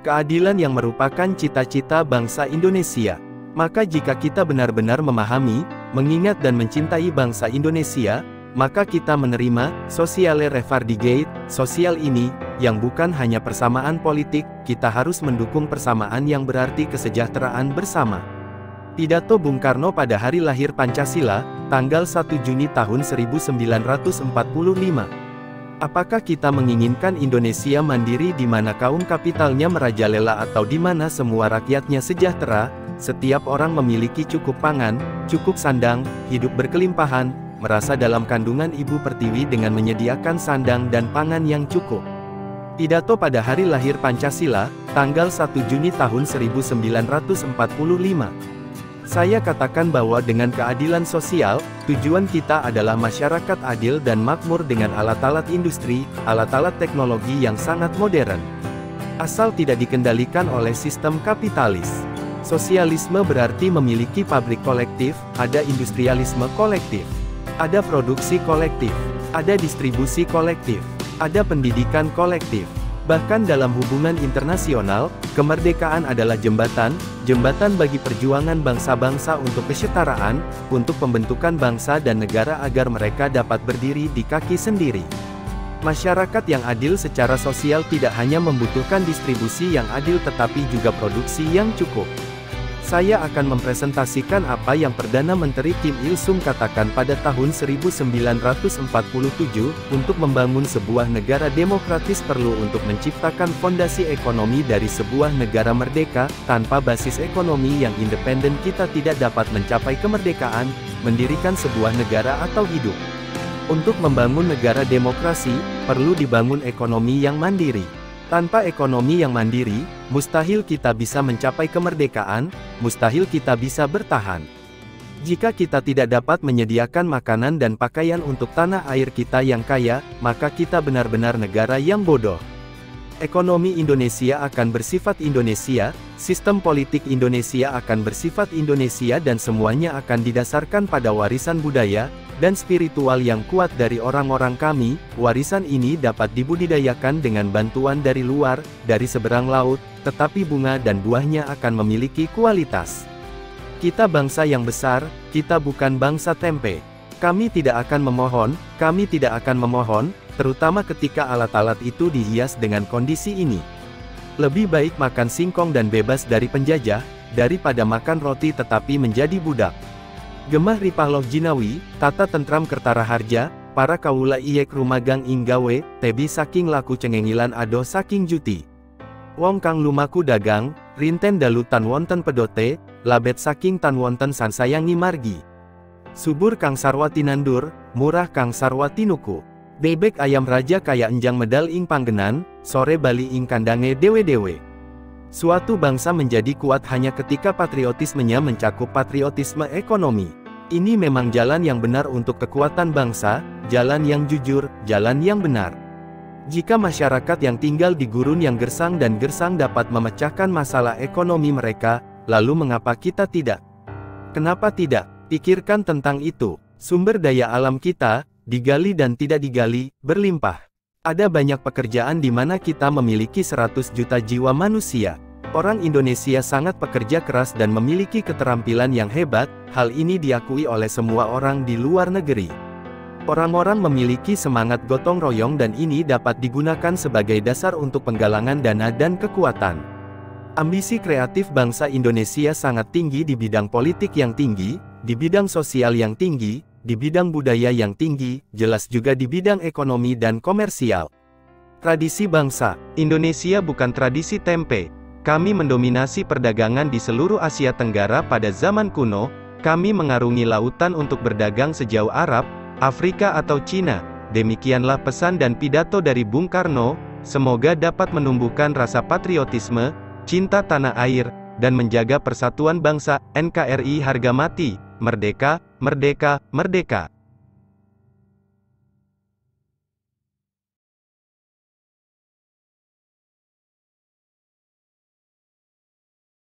keadilan yang merupakan cita-cita bangsa Indonesia. Maka jika kita benar-benar memahami, mengingat dan mencintai bangsa Indonesia, maka kita menerima Sociale Revardigate, sosial ini, yang bukan hanya persamaan politik, kita harus mendukung persamaan yang berarti kesejahteraan bersama. Pidato Bung Karno pada hari lahir Pancasila, tanggal 1 Juni tahun 1945. Apakah kita menginginkan Indonesia mandiri di mana kaum kapitalnya merajalela atau di mana semua rakyatnya sejahtera, setiap orang memiliki cukup pangan, cukup sandang, hidup berkelimpahan, merasa dalam kandungan Ibu Pertiwi dengan menyediakan sandang dan pangan yang cukup? Pidato pada hari lahir Pancasila, tanggal 1 Juni tahun 1945. Saya katakan bahwa dengan keadilan sosial, tujuan kita adalah masyarakat adil dan makmur dengan alat-alat industri, alat-alat teknologi yang sangat modern. Asal tidak dikendalikan oleh sistem kapitalis. Sosialisme berarti memiliki pabrik kolektif, ada industrialisme kolektif, ada produksi kolektif, ada distribusi kolektif, ada pendidikan kolektif. Bahkan dalam hubungan internasional, kemerdekaan adalah jembatan bagi perjuangan bangsa-bangsa untuk kesetaraan, untuk pembentukan bangsa dan negara agar mereka dapat berdiri di kaki sendiri. Masyarakat yang adil secara sosial tidak hanya membutuhkan distribusi yang adil tetapi juga produksi yang cukup. Saya akan mempresentasikan apa yang Perdana Menteri Kim Il-sung katakan pada tahun 1947, untuk membangun sebuah negara demokratis perlu untuk menciptakan fondasi ekonomi dari sebuah negara merdeka. Tanpa basis ekonomi yang independen kita tidak dapat mencapai kemerdekaan, mendirikan sebuah negara atau hidup. Untuk membangun negara demokrasi, perlu dibangun ekonomi yang mandiri. Tanpa ekonomi yang mandiri, mustahil kita bisa mencapai kemerdekaan, mustahil kita bisa bertahan. Jika kita tidak dapat menyediakan makanan dan pakaian untuk tanah air kita yang kaya, maka kita benar-benar negara yang bodoh. Ekonomi Indonesia akan bersifat Indonesia, sistem politik Indonesia akan bersifat Indonesia dan semuanya akan didasarkan pada warisan budaya dan spiritual yang kuat dari orang-orang kami. Warisan ini dapat dibudidayakan dengan bantuan dari luar, dari seberang laut, tetapi bunga dan buahnya akan memiliki kualitas. Kita bangsa yang besar, kita bukan bangsa tempe. Kami tidak akan memohon, terutama ketika alat-alat itu dihias dengan kondisi ini. Lebih baik makan singkong dan bebas dari penjajah, daripada makan roti tetapi menjadi budak. Gemah Ripahloh Jinawi, tata tentram Kertaraharja, para kawula iyek rumagang inggawe, tebi saking laku cengengilan ado saking juti. Wong kang lumaku dagang, rinten dalu tan wonten pedote, labet saking tan wonten sansayangi margi. Subur kang sarwa tinandur, murah kang sarwa tinuku. Bebek ayam raja kaya enjang medal ing panggenan, sore bali ing kandange dewe-dewe. Suatu bangsa menjadi kuat hanya ketika patriotismenya mencakup patriotisme ekonomi. Ini memang jalan yang benar untuk kekuatan bangsa, jalan yang jujur, jalan yang benar. Jika masyarakat yang tinggal di gurun yang gersang dan gersang dapat memecahkan masalah ekonomi mereka, lalu mengapa kita tidak? Kenapa tidak? Pikirkan tentang itu. Sumber daya alam kita, digali dan tidak digali, berlimpah. Ada banyak pekerjaan di mana kita memiliki 100 juta jiwa manusia. Orang Indonesia sangat pekerja keras dan memiliki keterampilan yang hebat, hal ini diakui oleh semua orang di luar negeri. Orang-orang memiliki semangat gotong royong dan ini dapat digunakan sebagai dasar untuk penggalangan dana dan kekuatan. Ambisi kreatif bangsa Indonesia sangat tinggi di bidang politik yang tinggi, di bidang sosial yang tinggi, di bidang budaya yang tinggi, jelas juga di bidang ekonomi dan komersial. Tradisi bangsa Indonesia bukan tradisi tempe. Kami mendominasi perdagangan di seluruh Asia Tenggara pada zaman kuno. Kami mengarungi lautan untuk berdagang sejauh Arab, Afrika atau Cina. Demikianlah pesan dan pidato dari Bung Karno. Semoga dapat menumbuhkan rasa patriotisme, cinta tanah air, dan menjaga persatuan bangsa. NKRI harga mati. Merdeka, merdeka, merdeka.